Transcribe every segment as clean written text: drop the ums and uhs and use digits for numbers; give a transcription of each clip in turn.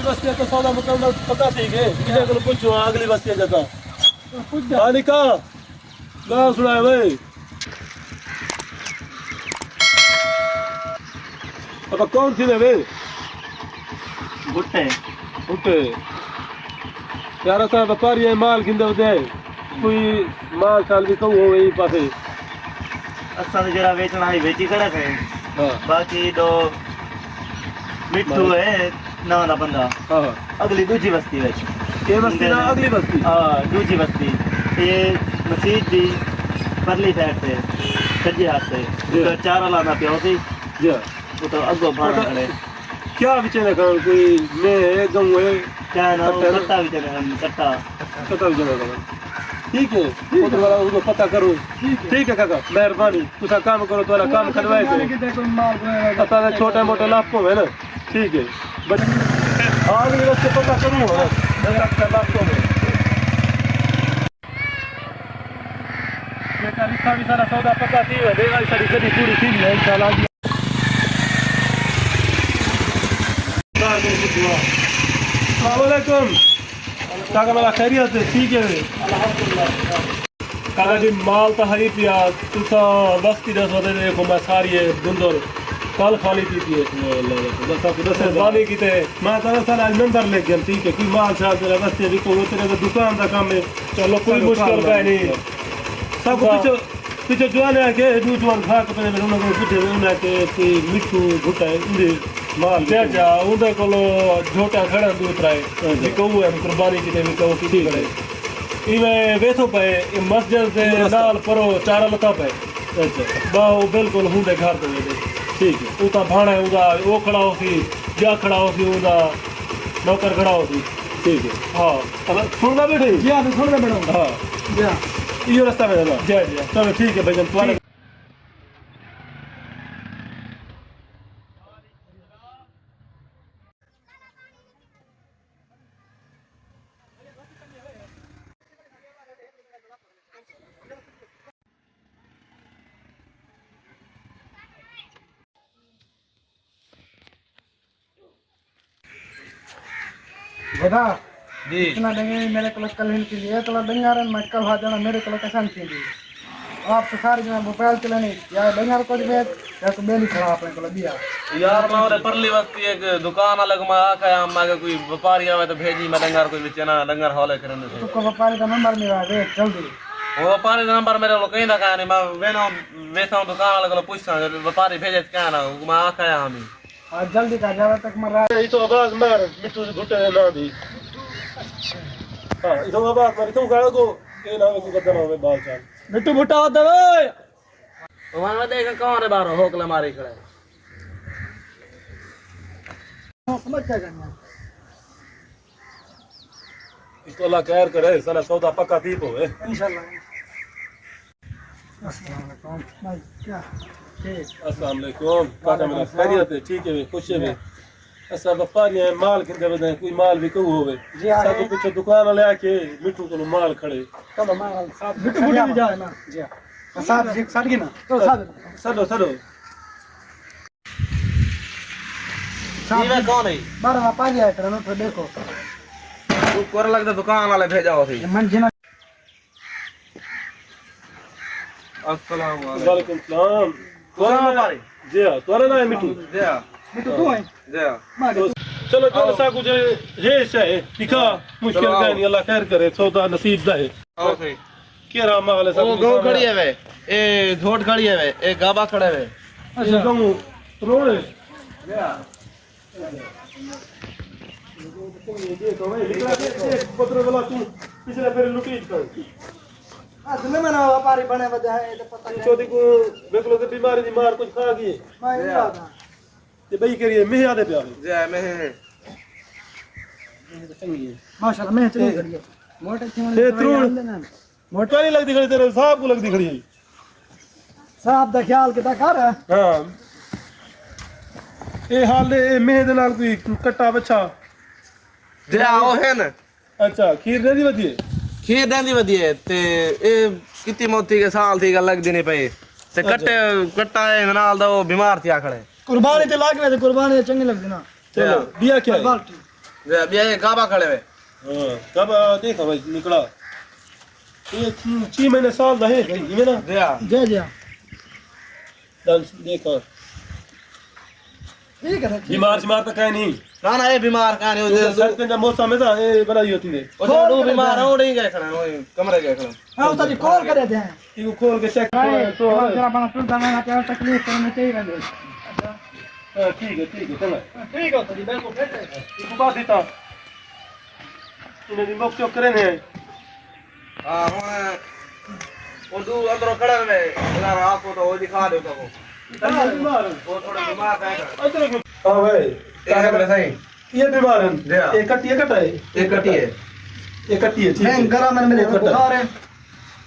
अगली बस्ती तो सौदा मुकम्मल पता थी के किसी को पूछो अगली बस्ती जता हां का गाँव सुनाए भाई अब कौन सी वे भुट्टे भुट्टे यार सा व्यापारी है माल गिंदव दे कोई माल साल भी कहू हो यही पासे असा जरा बेचना है बेची खड़ा है हां बाकी दो मिट्टू है ना ना बंदा हां अगली दूसरी बस्ती है ये बस्ती ना अगली बस्ती हाँ दूसरी बस्ती ये मस्जिद दी परली साइड से सज्जे हाथ से तो चारा लाना पिया होती जी वो तो अगो भाड़ा खड़े क्या बेचने का कोई मैं गाँव है क्या ना कट्टा भी चले हम कट्टा कटा बेचने का ठीक है वो तो वाला उसको पता करो ठीक है काका मेहरबानी तुसा काम करो तुम्हारा काम करवाए थे पता है छोटा मोटा लाभ को है ना ठीक है बट आगे वक्त पता करूँ लाभ को है रिक्शा भी सारा सौदा पता थी है देगा सारी कभी पूरी थी है इंशाल्लाह अस्सलाम वालेकुम काका मेरा खैरियत है ठीक है काका जी माल तो हरी पिया तुसा बस्ती दस बजे देखो मैं सारी है दुंदर कल खाली पी थी बस आप दस वाली की थे मैं तरह सारा नंबर ले गया ठीक है कि माल शाल तेरा बस्ती भी को तेरे दुकान का काम है चलो कोई मुश्किल का नहीं सब पीछे जवान है के दू जवान खा के पहले उन्होंने पीछे उन्हें के कोई मिट्टू भुट्टा इंदे माल दे जा उन्हें को झोटा खड़ा दूसराए कहू है कुर्बानी की भी कहू की करे इवें वेथो पे मस्जिद से नाल परो चारा लता पे अच्छा बाओ बिल्कुल हुंदे घर तो ठीक है उता भाणे उदा वो खड़ा होसी जा खड़ा होसी उदा नौकर खड़ा होसी ठीक है हां अब सुनना बैठे जी हां सुनना बैठो हां जी ये रास्ता में जा जी चलो ठीक है भाईजान तुम्हारे बेटा जी इतना देंगे मेरे को कल के लिए तो डंगारन मैं कल आ जाना मेरे को कैसा के लिए आप तो सारे जना मोबाइल चलाने या डंगार को दे या तो बेली खड़ा अपने को दिया यार मारे परली वक्त एक दुकान अलग में आका हम आगे कोई व्यापारी आवे तो भेजी मैं डंगार कोई बेचना डंगार हॉले करने से तो व्यापारी का नंबर मेरा दे जल्दी वो व्यापारी का नंबर मेरे लोग कहीं ना कहीं मैं वेनो वेसा दुकान अलग लोग पूछता व्यापारी भेजे क्या ना मैं आका हम और जल्दी का ज्यादा तक मर रहा ये तो आवाज मार मिट्टू से घुटे ना दी हां ये तो आवाज मार तुम गाड़ो को ये ना को कदम होवे बाल चाल मिट्टू भुट्टा होता ओए वहां में देख कौन है बारो होकला मारी खड़े समझ जाएगा इसको अल्लाह खैर करे साला सौदा पक्का थी होवे इंशाल्लाह अस्सलाम वालेकुम भाई क्या ठीक अस्सलाम वालेकुम काका मेरा खैरियत है ठीक है खुश है ऐसा व्यापारी है माल किंदे बदे कोई माल भी कहू होवे जी हां सब पीछे दुकान ले आके मिट्टू को माल खड़े चलो माल साहब मिट्टू बुढ़ी भी जाए ना जी हां साहब जी साथ की ना तो साथ सदो सदो ये में कौन है बार व्यापारी आया करनो तो देखो तू कर लगता दुकान वाले भेजा हो थी मन जिना अस्सलाम वालेकुम सलाम कौन व्यापारी जी हां तोरा ना है मिट्टू जी मिट्टू तू है जी मार चलो चलो सा कुछ है शाय दिखा मुश्किल का नहीं अल्लाह खैर करे सौदा नसीब दा है आओ सही केरा माल है वो गौ खड़ी है वे ए झोट खड़ी है वे ए गाबा खड़ा है वे अच्छा कहूं रोड़े पत्र वाला तू पिछले फिर लुटी कर आज में ना व्यापारी बने वजह है तो पता नहीं चौथी को बेकलो के बीमारी दी मार कुछ खा गई मैं नहीं आता ते बई करिए मैं याद है प्यार जय में है चंगी है माशाल्लाह मैं चली खड़ी है मोटे ते त्रुण मोटवारी लगदी खड़ी तेरे साहब को लगदी खड़ी है साहब दा ख्याल किता कर हां ए हाल ए मेह दे नाल कोई कट्टा बच्चा जय आओ है ना अच्छा खीर दे दी वदी खीर देंदी वधिए ते ए कितनी मोती के साल थी गल लगदी नहीं पई ते कट्टे कट्टा है नाल दा वो बीमार थी आखड़े कुर्बानी ते लाग में ते कुर्बानी चंगी लगदी ना चलो दिया क्या है बाल्टी अभी ये गाबा खड़े हुए हाँ कब देखा भाई निकला ये 6 महीने साल रहे ये ना जय जय देखा ठीक है बीमार शिमार तो कहीं नहीं ना ना ये बीमार का नहीं तो सर्दी का मौसम में था ये बनाई होती है वो जो बीमार है वो नहीं गए खड़ा वो कमरे गए खड़ा हां उस्ताद जी कॉल करे थे इसको खोल के चेक तो जरा बना सुनता मैं क्या तकलीफ करने चाहिए बंदे हाँ ठीक है चलो ठीक है उस्ताद जी बिल्कुल फिट है इसको बात देता इन्हें दिमाग चौक करे ने हां वो दो अंदर खड़ा है अगर आपको तो वो दिखा दो तो बीमार वो थोड़ा बीमार है हाँ भाई एक बड़े सही ये बीमार है एक कटी है एक कटी है एक कटी है ठीक है मैं गला में मेरे बुखार है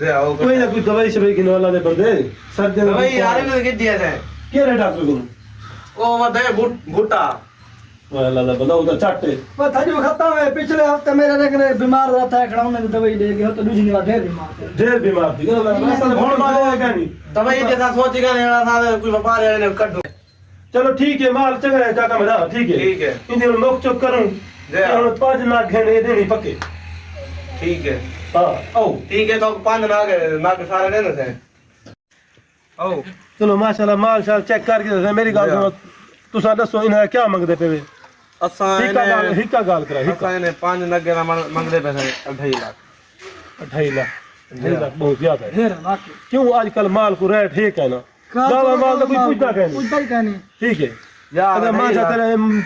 रे आओ कोई ना कोई दवाई शवाई गिनने वाला दे बंदे सर्दी में भाई यार ने किस दिया है क्या रे डॉक्टर को वो मत है भुट्टा वाला ला बंदा उधर चाटे पता जो खत्म है पिछले हफ्ते मेरे ने बीमार रहता है खड़ा मैंने दवाई ले गया तो दूसरी बार ढेर बीमार थी असल फोन मारेगा क्या नहीं दवाई जैसा सोचेगा नहीं था कोई व्यापार है ने कट दो चलो ठीक है माल चंगा है काका मेरा ठीक है इन्हें नोक चोक करूं ये 5 लाख घेने देनी पक्के ठीक है हां आओ ठीक है तो 5 नाग सारे देने से आओ चलो माशाल्लाह माल शाल चेक करके मेरी गाल सुनो तुसा दसो इन्हें क्या मंगदे पे असा ने हिक्का गाल करा हिक्का असा ने 5 नगे ना मंगदे पैसे 2.5 लाख 2.5 लाख बहुत ज्यादा है ढेर लाख क्यों आजकल माल को रेट है कहना गावा माल तो कोई पूछता कहनी पूछता ही कहनी ठीक है यार अगर मां जाते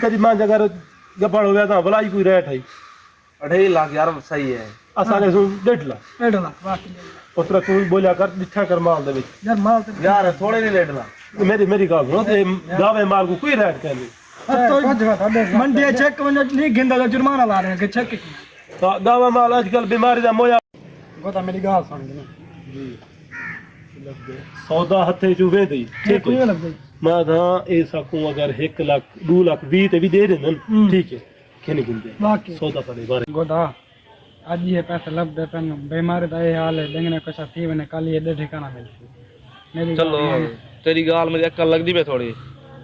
कभी मां अगर गपड़ हो गया तो भलाई कोई रेट है 2.5 लाख यार सही है असाने सुन 1.5 लाख 1.5 लाख बाकी उतरा तू बोलिया कर दिखा कर माल दे विच यार माल तो यार थोड़े नहीं 1.5 लाख मेरी गाल सुनो ते गावे माल को कोई रेट कहनी मंडी चेक में नहीं गिंदा तो जुर्माना ला रहे हैं कि चेक तो गावा माल आजकल बीमारी दा मोया गोता मेरी गाल सुन ली जी सौदा हथे चू वे दी ठीक कोई है लग गई मैं था ए सकूं अगर 1 लाख 2 लाख 20 ते भी दे देन ठीक है कहने गिनते बाकी सौदा पड़े बारे गोदा आज ये पैसे लब दे पेन बीमारी दा ये हाल है देंगे कुछ थी मैंने कल ये दे ठिकाना मिल मेरी चलो तेरी गाल में अक्ल लगदी पे थोड़ी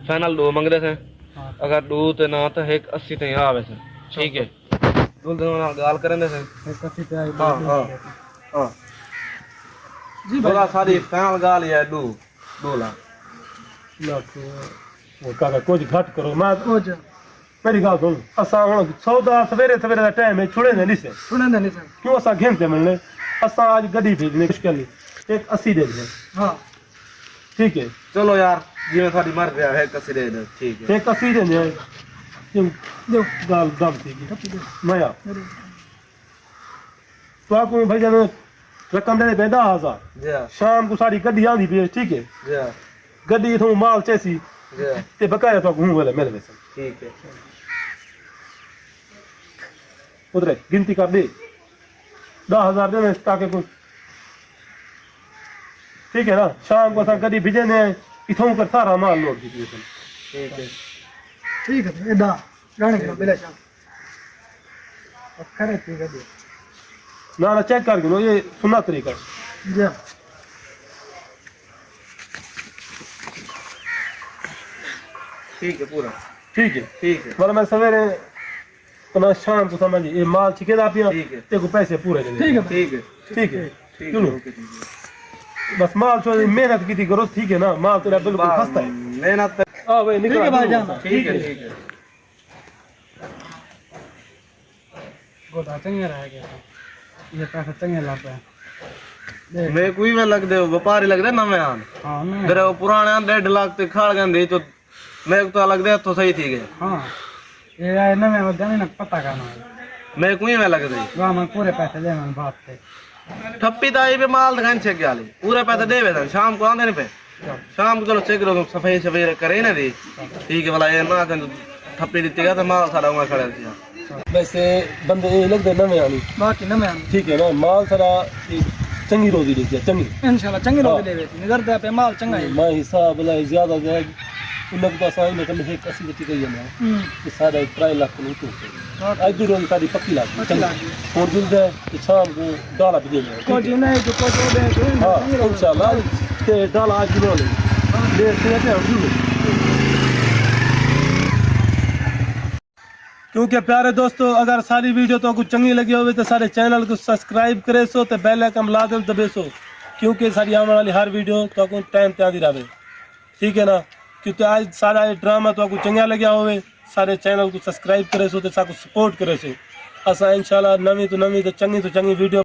फाइनल 2 मंगदे से अगर 2 ते ना तो 180 ते आवे से ठीक है दूल दोनों गाल करेंगे से 180 पे आई हां जी बोला सारी फाइनल गाल है 2 लाख लाख वो काका कुछ घट करो मैं हो जा मेरी गाल सुन असा हुन सौदा सवेरे दा टाइम है छुड़े ने नहीं से सुने नहीं सर क्यों असा घंटे मिलने असा आज गड्डी भेजने मुश्किल नहीं 180 दे दे हां ठीक है चलो यार जिवें थारी मर गया है कसी दे दे ठीक है 180 दे दे क्यों दो गाल दब थी माया तो आपको भाई जान रकम दे पैदा 1000 जी शाम को सारी गड्डी आंदी भी ठीक है जी गड्डी इथों माल चैसी जी ते बकाया तो घूम वाले मेरे वैसे ठीक है उधर गिनती कर दे 10,000 देने ताकि कुछ ठीक है ना शाम को गड्डी भेजे ने इथों कर सारा माल लोड दी ठीक है ठीक है एदा गाने के बिला शाम करे ठीक है ना चेक कर गिनो ये सुना तरीका जी ठीक है पूरा ठीक है ठीक है मतलब मैं सवेरे अपना शाम को समझ ये माल छिके दा पिया ठीक है। ते को पैसे पूरे दे ठीक है ठीक है ठीक है ठीक क्यों है बस माल जो मेहनत की थी करो ठीक है ना माल तेरा बिल्कुल खस्ता है मेहनत हां भाई निकल ठीक है भाईजान। ठीक है ठीक है गोदा चंगे रह गया ये पैसे चंगे ला पे मैं कोई में लग दे व्यापारी लग दे नवे आन हां ना तेरे वो पुराने आन 1.5 लाख ते खाड़ गए तो मैं तो लग दे तो सही थी गए हां ये आए ना मैं जाने ना पता करना मैं कोई में लग दे गांव में पूरे पैसे ले मैं बात पे ठप्पी ताई पे माल दुकान छे क्या ली पूरे पैसे देवे थे शाम को आंदे नहीं पे शाम को चलो चेक करो सफाई सफाई करे ना दी ठीक है भला ये ना कर ठप्पी दी गया तो माल सारा वहां खड़ा था वैसे बंदे ये लगदे नवे आनी बाकी ना मैं ठीक है ना माल सारा चंगी रोजी दी चंगी इंशाल्लाह चंगे रोज ले नजर दे पे माल चंगा है मैं हिसाब ला ज्यादा दे उन्नत का साइन में कम से 80 बच्ची गई है ना ये सारा 3 लाख को तो आज भी रोज सारी पक्की लाख चंगी और दिन दे शाम को डाला भी दे को जी नहीं जो को जो दे हां इंशाल्लाह ते डाला आज भी ले से हम क्योंकि प्यारे दोस्तों अगर सारी वीडियो तो कुछ चंगी लगी हो तो सारे चैनल को सब्सक्राइब करे सो तो बेल आइकन लाजम दबे सो, क्योंकि सारी आने वाली हर वीडियो तो आपको टाइम ते आती रहे, ठीक है ना। क्योंकि आज सारा ये ड्रामा तो आपको चंगा लगे हो, सारे चैनल को सब्सक्राइब करे सो तो साको सपोर्ट करे सो। असा इंशाल्लाह नवी तो चंगी वीडियो